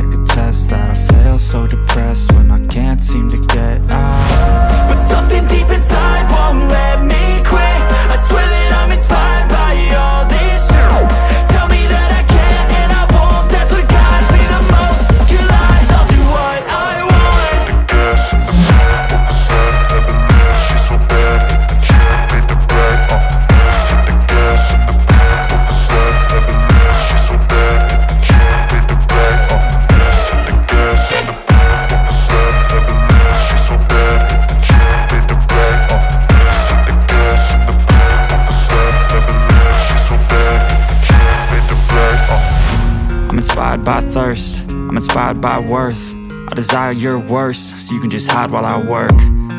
like a test that I fail, so depressed when I can't seem to get out. But something deep inside won't let me quit. I swear that I'm inspired by all this shit. Tell me that I can and I won't, that's what guides me the most. Your lies, I'll do what I want. The gas in the back of the sun, never leave, she's so bad, can't beat the brag. The gas in the back of the sun, never leave, she's so bad, can't beat the brag. The gas in the back of the sun, never leave, she's so bad, can't beat the brag. The gas in the back of the sun, never leave, she's so bad, can't beat the brag. I'm inspired by thirst, I'm inspired by worth. I desire your worst, so you can just hide while I work.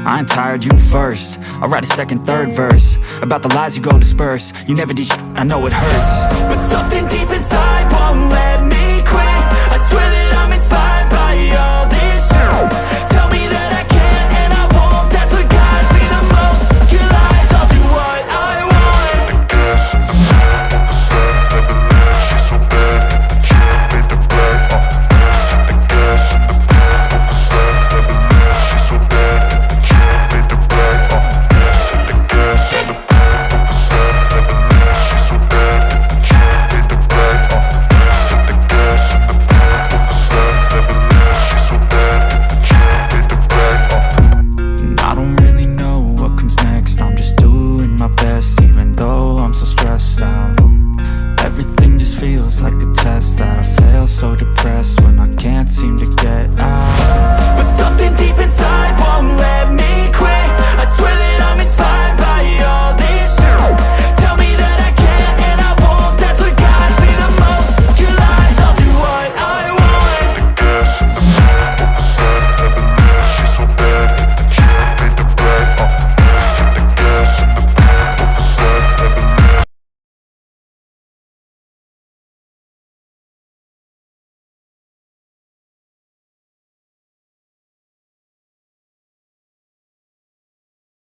I ain't tired, you first. I'll write a second, third verse about the lies you go disperse. You never did shit, I know it hurts. But something deep inside won't let me quit. I swear that I'm inspired by all this shit. Tell me that I can and I won't, that's what guides me the most. Your lies, I'll do what I want. The gas in the back of the sun, never leave, she's so bad, can't beat the brag. The gas in the back of the sun, never leave, she's so bad, can't beat the brag. The gas in the back of the sun, never leave, she's so bad, can't beat the brag. The gas in the back of the sun, never leave, she's so bad, can't beat the brag. And I don't really know what comes next. I'm just doing my best, even though I'm so stressed out. Everything just feels like a test that I fail, so depressed when I can't seem to get out.